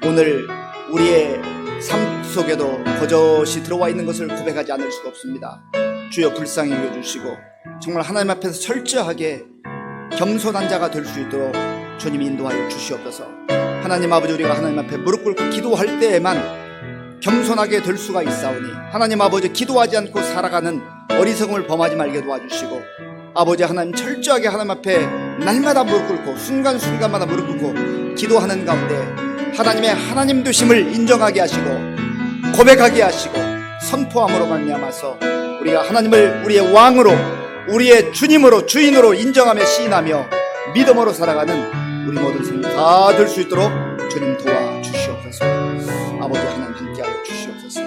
오늘 우리의 삶 속에도 버젓이 들어와 있는 것을 고백하지 않을 수가 없습니다. 주여 불쌍히 여겨주시고 정말 하나님 앞에서 철저하게 겸손한 자가 될 수 있도록 주님 인도하여 주시옵소서. 하나님 아버지, 우리가 하나님 앞에 무릎 꿇고 기도할 때에만 겸손하게 될 수가 있사오니 하나님 아버지, 기도하지 않고 살아가는 어리석음을 범하지 말게 도와주시고 아버지 하나님, 철저하게 하나님 앞에 날마다 무릎 꿇고 순간순간마다 무릎 꿇고 기도하는 가운데 하나님의 하나님 되심을 인정하게 하시고 고백하게 하시고 선포함으로 말미암아서 우리가 하나님을 우리의 왕으로, 우리의 주님으로, 주인으로 인정하며 시인하며 믿음으로 살아가는 우리 모든 생명 다 될 수 있도록 주님 도와주시옵소서. 아버지 하나님 함께하여 주시옵소서.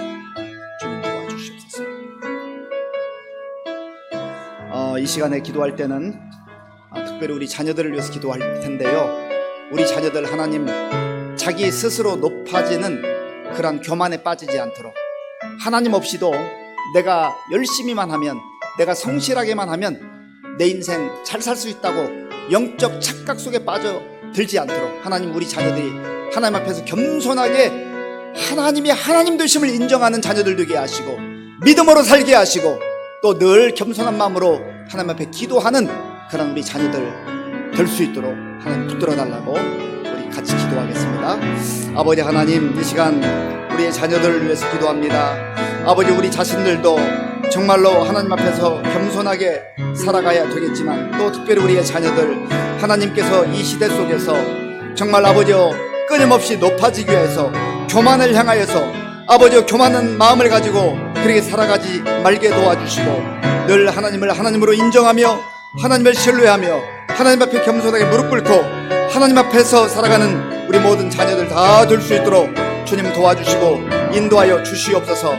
주님 도와주시옵소서. 이 시간에 기도할 때는 특별히 우리 자녀들을 위해서 기도할 텐데요, 우리 자녀들 하나님 자기 스스로 높아지는 그런 교만에 빠지지 않도록, 하나님 없이도 내가 열심히만 하면, 내가 성실하게만 하면 내 인생 잘 살 수 있다고 영적 착각 속에 빠져들지 않도록 하나님, 우리 자녀들이 하나님 앞에서 겸손하게 하나님이 하나님 되심을 인정하는 자녀들 되게 하시고 믿음으로 살게 하시고 또 늘 겸손한 마음으로 하나님 앞에 기도하는 그런 우리 자녀들 될 수 있도록 하나님 붙들어 달라고 우리 같이 기도하겠습니다. 아버지 하나님, 이 시간 우리의 자녀들을 위해서 기도합니다. 아버지, 우리 자신들도 정말로 하나님 앞에서 겸손하게 살아가야 되겠지만 또 특별히 우리의 자녀들, 하나님께서 이 시대 속에서 정말 아버지여 끊임없이 높아지기 위해서 교만을 향하여서 아버지여 교만한 마음을 가지고 그렇게 살아가지 말게 도와주시고 늘 하나님을 하나님으로 인정하며 하나님을 신뢰하며 하나님 앞에 겸손하게 무릎 꿇고 하나님 앞에서 살아가는 우리 모든 자녀들 다 될 수 있도록 주님 도와주시고 인도하여 주시옵소서.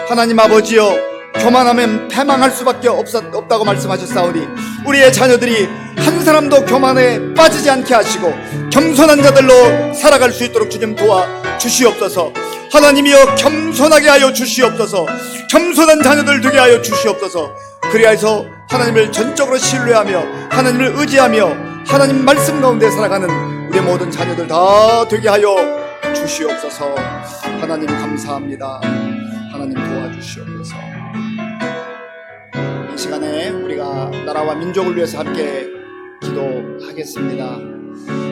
하나님 아버지여, 교만하면 패망할 수밖에 없다고 말씀하셨사오니 우리의 자녀들이 한 사람도 교만에 빠지지 않게 하시고 겸손한 자들로 살아갈 수 있도록 주님 도와주시옵소서. 하나님이여, 겸손하게 하여 주시옵소서. 겸손한 자녀들 되게 하여 주시옵소서. 그리하여서 하나님을 전적으로 신뢰하며 하나님을 의지하며 하나님 말씀 가운데 살아가는 우리 모든 자녀들 다 되게 하여 주시옵소서. 하나님 감사합니다. 하나님 도와주시옵소서. 이 시간에 우리가 나라와 민족을 위해서 함께 기도하겠습니다.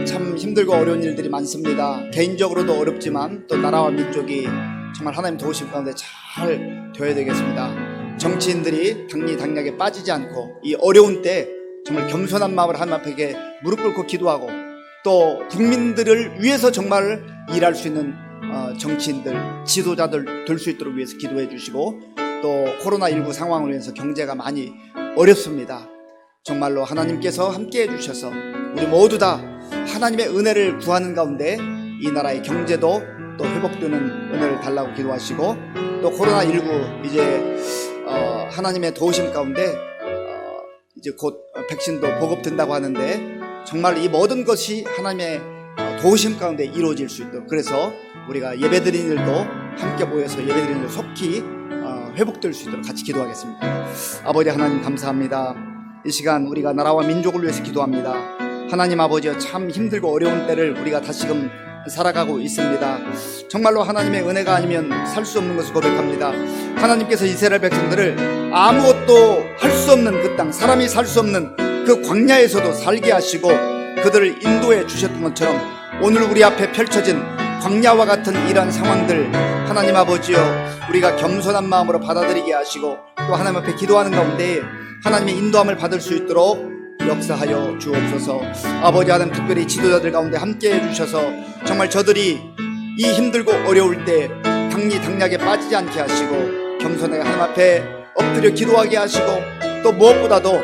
참 힘들고 어려운 일들이 많습니다. 개인적으로도 어렵지만 또 나라와 민족이 정말 하나님 도우심 가운데 잘 되어야 되겠습니다. 정치인들이 당리당략에 빠지지 않고 이 어려운 때 정말 겸손한 마음을 하나님 앞에 무릎 꿇고 기도하고 또 국민들을 위해서 정말 일할 수 있는 정치인들, 지도자들 될 수 있도록 위해서 기도해 주시고 또 코로나19 상황으로 인해서 경제가 많이 어렵습니다. 정말로 하나님께서 함께 해주셔서 우리 모두 다 하나님의 은혜를 구하는 가운데 이 나라의 경제도 또 회복되는 은혜를 달라고 기도하시고 또 코로나19 이제 하나님의 도우심 가운데 이제 곧 백신도 보급된다고 하는데 정말 이 모든 것이 하나님의 도우심 가운데 이루어질 수 있도록, 그래서 우리가 예배드리는 일도 함께 모여서 예배드리는 일 속히 회복될 수 있도록 같이 기도하겠습니다. 아버지 하나님 감사합니다. 이 시간 우리가 나라와 민족을 위해서 기도합니다. 하나님 아버지여, 참 힘들고 어려운 때를 우리가 다시금 살아가고 있습니다. 정말로 하나님의 은혜가 아니면 살 수 없는 것을 고백합니다. 하나님께서 이스라엘 백성들을 아무것도 할 수 없는 그 땅, 사람이 살 수 없는 그 광야에서도 살게 하시고 그들을 인도해 주셨던 것처럼 오늘 우리 앞에 펼쳐진 광야와 같은 이러한 상황들, 하나님 아버지여, 우리가 겸손한 마음으로 받아들이게 하시고 또 하나님 앞에 기도하는 가운데 하나님의 인도함을 받을 수 있도록 역사하여 주옵소서. 아버지 하나님, 특별히 지도자들 가운데 함께 해주셔서 정말 저들이 이 힘들고 어려울 때 당리당략에 빠지지 않게 하시고 겸손하게 하나님 앞에 엎드려 기도하게 하시고 또 무엇보다도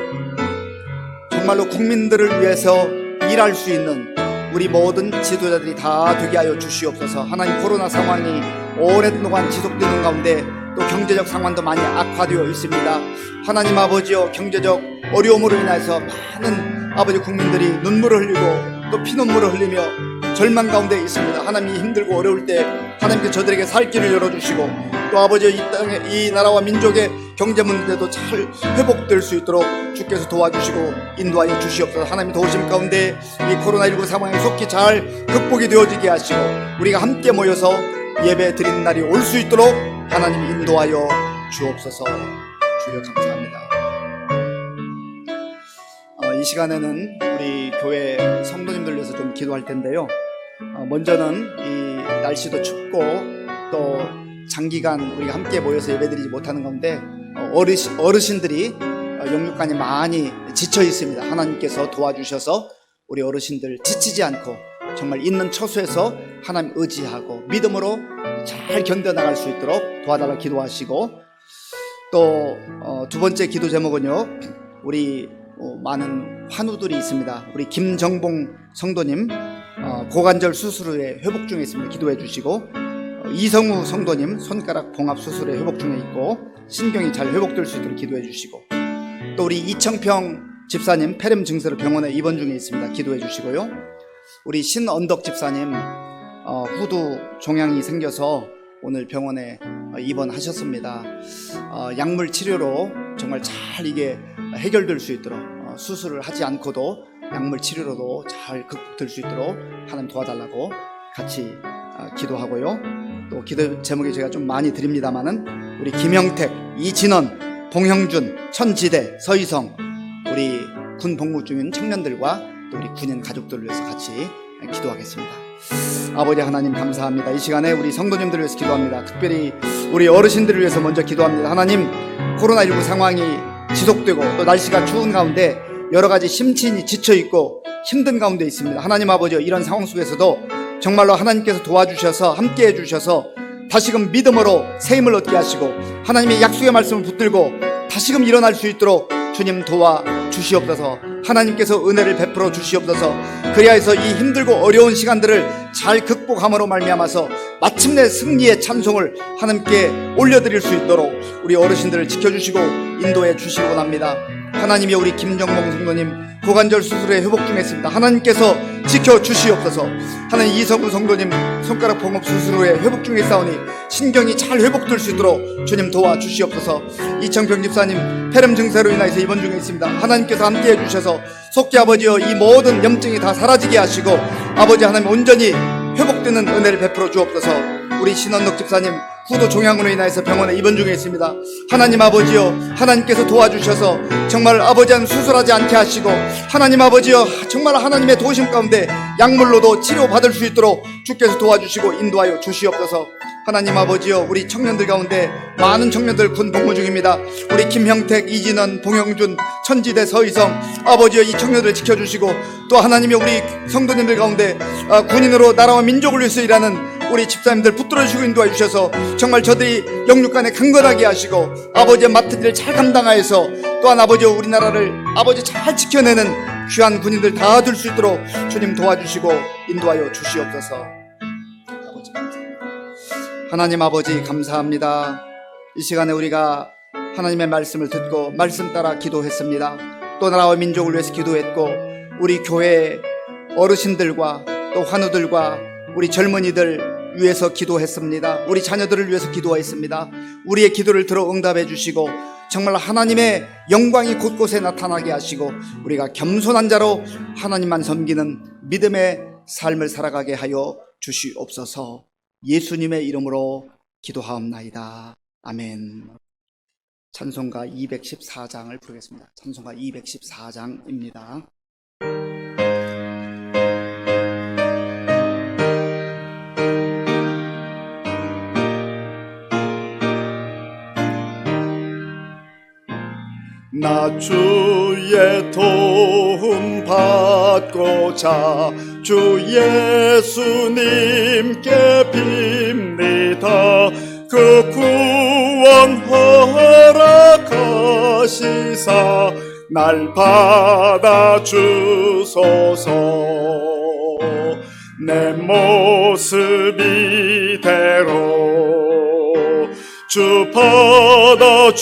정말로 국민들을 위해서 일할 수 있는 우리 모든 지도자들이 다 되게 하여 주시옵소서. 하나님, 코로나 상황이 오랫동안 지속되는 가운데 또 경제적 상황도 많이 악화되어 있습니다. 하나님 아버지여, 경제적 어려움으로 인해서 많은 아버지 국민들이 눈물을 흘리고 또 피눈물을 흘리며 절망 가운데 있습니다. 하나님이 힘들고 어려울 때 하나님께 저들에게 살 길을 열어주시고 또 아버지여, 이 땅에 이 나라와 민족의 경제 문제도 잘 회복될 수 있도록 주께서 도와주시고 인도하여 주시옵소서. 하나님 도우심 가운데 이 코로나19 상황이 속히 잘 극복이 되어지게 하시고 우리가 함께 모여서 예배 드리는 날이 올 수 있도록 하나님 인도하여 주옵소서. 주여 감사합니다. 이 시간에는 우리 교회 성도님들 위해서 좀 기도할 텐데요. 먼저는 이 날씨도 춥고 또 장기간 우리가 함께 모여서 예배드리지 못하는 가운데 어르신들이 영육간에 많이 지쳐 있습니다. 하나님께서 도와주셔서 우리 어르신들 지치지 않고 정말 있는 처소에서 하나님 의지하고 믿음으로 잘 견뎌나갈 수 있도록 도와달라 기도하시고, 또 두 번째 기도 제목은요, 우리 많은 환우들이 있습니다. 우리 김정봉 성도님 고관절 수술 후에 회복 중에 있습니다. 기도해 주시고, 이성우 성도님 손가락 봉합 수술에 회복 중에 있고 신경이 잘 회복될 수 있도록 기도해 주시고, 또 우리 이청평 집사님 폐렴 증세로 병원에 입원 중에 있습니다. 기도해 주시고요. 우리 신언덕 집사님 후두 종양이 생겨서 오늘 병원에 입원하셨습니다. 약물 치료로 정말 잘 이게 해결될 수 있도록 수술을 하지 않고도 약물 치료로도 잘 극복될 수 있도록 하나님 도와달라고 같이 기도하고요. 또 기도 제목이 제가 좀 많이 드립니다만은 우리 김형택, 이진원, 봉형준, 천지대, 서희성, 우리 군 복무 중인 청년들과 또 우리 군인 가족들을 위해서 같이 기도하겠습니다. 아버지 하나님 감사합니다. 이 시간에 우리 성도님들을 위해서 기도합니다. 특별히 우리 어르신들을 위해서 먼저 기도합니다. 하나님, 코로나19 상황이 지속되고 또 날씨가 추운 가운데 여러 가지 심신이 지쳐있고 힘든 가운데 있습니다. 하나님 아버지, 이런 상황 속에서도 정말로 하나님께서 도와주셔서 함께 해주셔서 다시금 믿음으로 새 힘을 얻게 하시고 하나님의 약속의 말씀을 붙들고 다시금 일어날 수 있도록 주님 도와주시옵소서. 하나님께서 은혜를 베풀어 주시옵소서. 그리하여서 이 힘들고 어려운 시간들을 잘 극복함으로 말미암아서 마침내 승리의 찬송을 하나님께 올려드릴 수 있도록 우리 어르신들을 지켜주시고 인도해 주시기 원합니다. 하나님이 우리 김정봉 성도님 고관절 수술에 회복 중에 있습니다. 하나님께서 지켜주시옵소서. 하나님, 이성우 성도님 손가락 봉합 수술 후에 회복 중에 있사오니 신경이 잘 회복될 수 있도록 주님 도와주시옵소서. 이청평 집사님 폐렴 증세로 인해서 입원 중에 있습니다. 하나님께서 함께 해주셔서 속기 아버지여, 이 모든 염증이 다 사라지게 하시고 아버지 하나님 온전히 회복되는 은혜를 베풀어 주옵소서. 우리 신원덕 집사님 후두 종양으로 인해서 병원에 입원 중에 있습니다. 하나님 아버지여, 하나님께서 도와주셔서 정말 아버지 한 수술하지 않게 하시고 하나님 아버지여, 정말 하나님의 도우심 가운데 약물로도 치료받을 수 있도록 주께서 도와주시고 인도하여 주시옵소서. 하나님 아버지여, 우리 청년들 가운데 많은 청년들 군 복무 중입니다. 우리 김형택, 이진원, 봉영준, 천지대, 서희성 아버지여, 이 청년들을 지켜주시고 또 하나님이 우리 성도님들 가운데 군인으로 나라와 민족을 위해서 일하는 우리 집사님들 붙들어 주시고 인도해 주셔서 정말 저들이 영육간에 강건하게 하시고 아버지의 맡은 일을 잘 감당하여서 또한 아버지여, 우리나라를 아버지 잘 지켜내는 귀한 군인들 다 될 수 있도록 주님 도와주시고 인도하여 주시옵소서. 아버지 감사합니다. 하나님 아버지 감사합니다. 이 시간에 우리가 하나님의 말씀을 듣고 말씀 따라 기도했습니다. 또 나라와 민족을 위해서 기도했고 우리 교회 어르신들과 또 환우들과 우리 젊은이들 위해서 기도했습니다. 우리 자녀들을 위해서 기도했습니다. 우리의 기도를 들어 응답해 주시고 정말 하나님의 영광이 곳곳에 나타나게 하시고 우리가 겸손한 자로 하나님만 섬기는 믿음의 삶을 살아가게 하여 주시옵소서. 예수님의 이름으로 기도하옵나이다. 아멘. 찬송가 214장을 부르겠습니다. 찬송가 214장입니다. 나 주의 도움 받고자 주 예수님께 빕니다. 그 구원 허락하시사 날 받아주소서. 내 모습 이대로 주 받아주소서.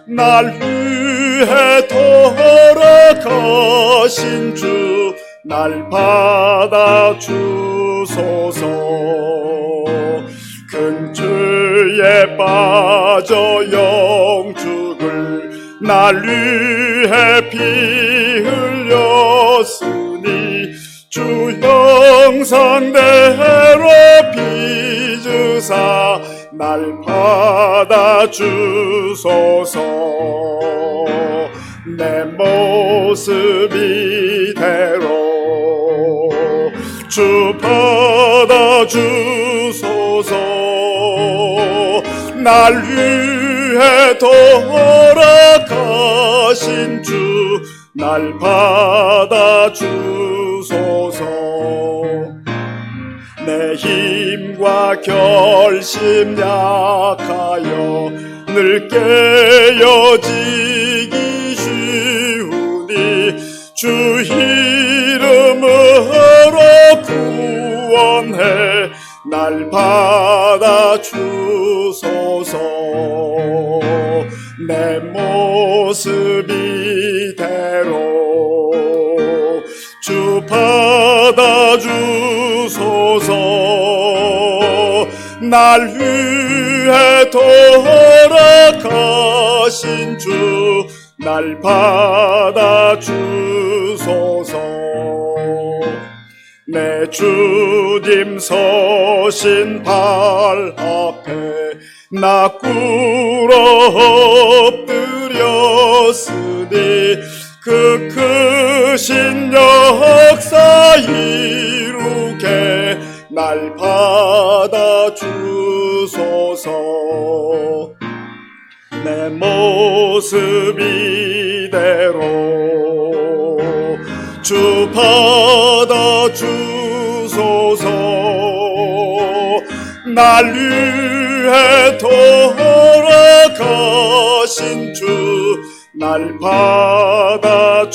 날 위해 돌아가신 주 날 받아주소서. 큰 죄에 빠져 영죽을 날 위해 피 흘렸으니 주 형상대로 빚으사 날 받아주소서. 내 모습 이대로 주 받아주소서. 날 위해 돌아가신 주 날 받아주소서. 내 힘과 결심 약하여 늘 깨어지기 쉬우니 주 이름으로 구원해 날 받아주소서. 내 모습 이대로 주 받아주소서. 날 위해 돌아가신 주 날 받아주소서. 내 주님 서신 발 앞에 나 꿇어 엎드렸으니 그 크신 역사 이루게 날 받아주소서. 내 모습 이대로 주 받아주소서. 날 위해 돌아가신 주 날 받아주소서.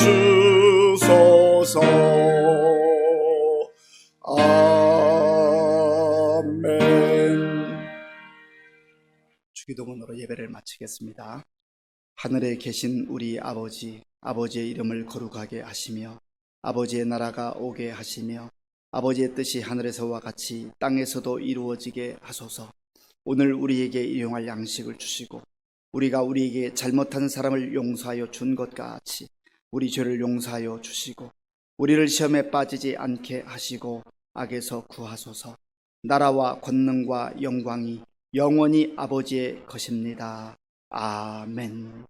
아멘. 주기도문으로 예배를 마치겠습니다. 하늘에 계신 우리 아버지, 아버지의 이름을 거룩하게 하시며 아버지의 나라가 오게 하시며 아버지의 뜻이 하늘에서와 같이 땅에서도 이루어지게 하소서. 오늘 우리에게 일용할 양식을 주시고 우리가 우리에게 잘못한 사람을 용서하여 준 것 같이 우리 죄를 용서하여 주시고 우리를 시험에 빠지지 않게 하시고 악에서 구하소서. 나라와 권능과 영광이 영원히 아버지의 것입니다. 아멘.